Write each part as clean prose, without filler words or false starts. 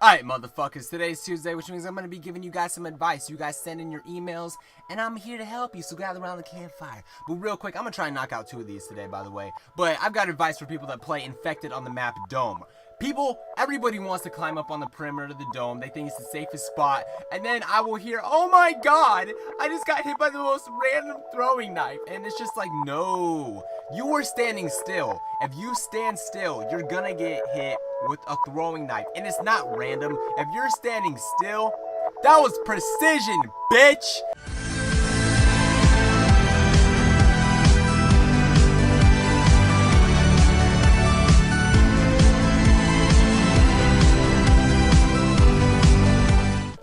Alright, motherfuckers, today's Tuesday, which means I'm going to be giving you guys some advice. You guys send in your emails, and I'm here to help you, so gather around the campfire. But real quick, I'm going to try and knock out 2 of these today, by the way. But I've got advice for people that play Infected on the map Dome. Everybody wants to climb up on the perimeter of the dome. They think it's the safest spot. And then I will hear, oh my god, I just got hit by the most random throwing knife. And it's just like, no. You are standing still. If you stand still, you're gonna get hit with a throwing knife. And it's not random. If you're standing still, that was precision, bitch.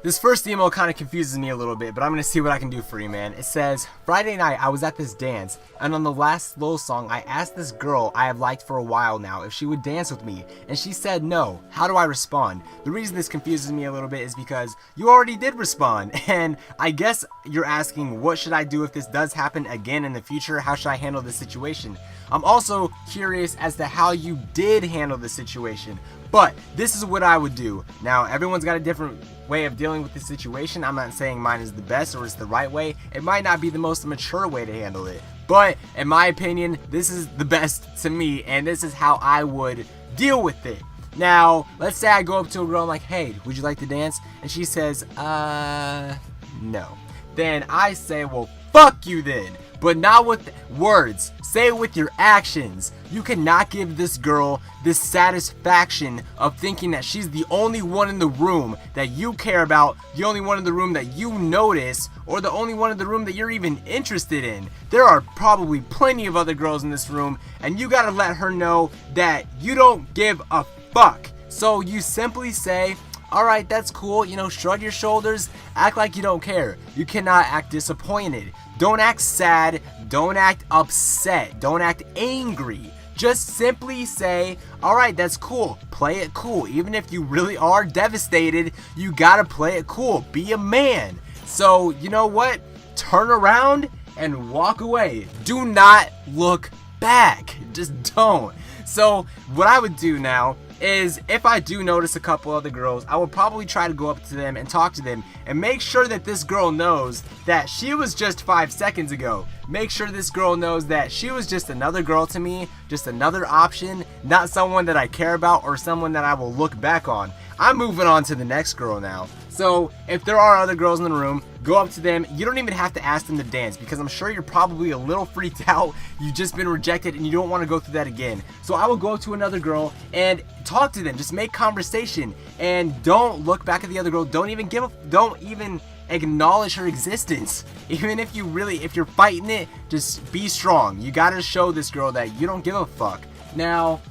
This first email kind of confuses me a little bit, but I'm going to see what I can do for you, man. It says, Friday night I was at this dance, and on the last slow song I asked this girl I have liked for a while now if she would dance with me, and she said no. How do I respond? The reason this confuses me a little bit is because you already did respond, and I guess you're asking what should I do if this does happen again in the future? How should I handle this situation? I'm also curious as to how you did handle the situation, but this is what I would do. Now, everyone's got a different way of dealing with the situation. I'm not saying mine is the best or it's the right way. It might not be the most mature way to handle it, but in my opinion, this is the best to me, and this is how I would deal with it. Now, let's say I go up to a girl and I'm like, hey, would you like to dance? And she says, no. Then I say, well, fuck you then. But not with words. Say it with your actions. You cannot give this girl this satisfaction of thinking that she's the only one in the room that you care about, the only one in the room that you notice, or the only one in the room that you're even interested in. There are probably plenty of other girls in this room, and you gotta let her know that you don't give a fuck. So you simply say, alright, that's cool, shrug your shoulders, act like you don't care. You cannot act disappointed. Don't act sad, don't act upset, don't act angry. Just simply say, alright, that's cool, play it cool. Even if you really are devastated, you gotta play it cool. Be a man. So, you know what? Turn around and walk away. Do not look back. Just don't. So, what I would do now is if I do notice a couple other girls, I will probably try to go up to them and talk to them and make sure that this girl knows that she was just 5 seconds ago. Make sure this girl knows that she was just another girl to me, just another option, not someone that I care about or someone that I will look back on. I'm moving on to the next girl now. So if there are other girls in the room, go up to them. You don't even have to ask them to dance because I'm sure you're probably a little freaked out. You've just been rejected and you don't want to go through that again. So I will go up to another girl and talk to them. Just make conversation and don't look back at the other girl. Don't even acknowledge her existence. Even if you're fighting it, just be strong. You gotta show this girl that you don't give a fuck. Now,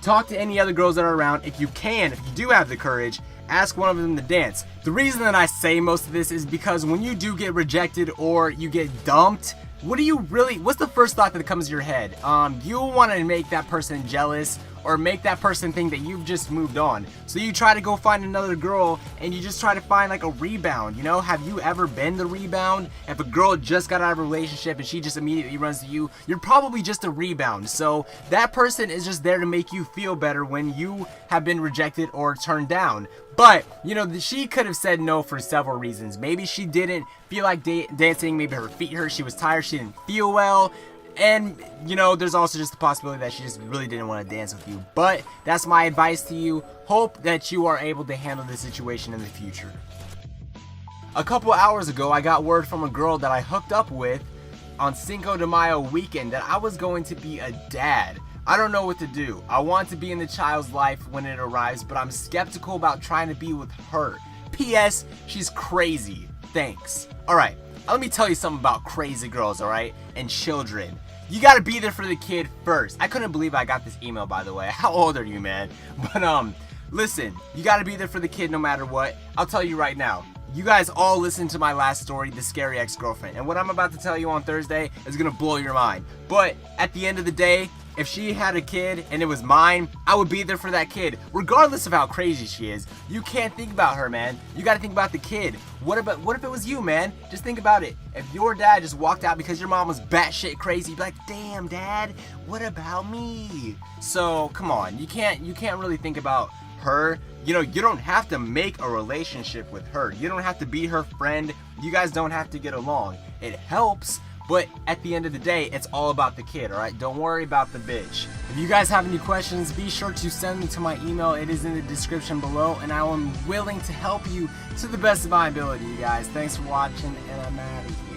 talk to any other girls that are around. If you do have the courage, ask one of them to dance. The reason that I say most of this is because when you do get rejected or you get dumped, what's the first thought that comes to your head? You want to make that person jealous or make that person think that you've just moved on. So you try to go find another girl and you just try to find like a rebound, Have you ever been the rebound? If a girl just got out of a relationship and she just immediately runs to you, you're probably just a rebound. So that person is just there to make you feel better when you have been rejected or turned down. But, she could have said no for several reasons. Maybe she didn't feel like dancing. Maybe her feet hurt. She was tired. She didn't feel well. And, there's also just the possibility that she just really didn't want to dance with you. But that's my advice to you. Hope that you are able to handle this situation in the future. A couple hours ago, I got word from a girl that I hooked up with on Cinco de Mayo weekend that I was going to be a dad. I don't know what to do. I want to be in the child's life when it arrives, but I'm skeptical about trying to be with her. P.S. She's crazy. Thanks. Alright, let me tell you something about crazy girls, alright? And children. You gotta be there for the kid first. I couldn't believe I got this email, by the way. How old are you, man? But, listen, you gotta be there for the kid no matter what. I'll tell you right now. You guys all listened to my last story, The Scary Ex-Girlfriend. And what I'm about to tell you on Thursday is gonna blow your mind. But, at the end of the day, if she had a kid and it was mine, I would be there for that kid, regardless of how crazy she is. You can't think about her, man. You gotta think about the kid. What if it was you, man? Just think about it. If your dad just walked out because your mom was batshit crazy, you'd be like, damn, dad, what about me? So, come on. You can't really think about her. You know, you don't have to make a relationship with her. You don't have to be her friend. You guys don't have to get along. It helps, but at the end of the day, it's all about the kid, alright? Don't worry about the bitch. If you guys have any questions, be sure to send me to my email. It is in the description below, and I am willing to help you to the best of my ability, you guys. Thanks for watching, and I'm out of here.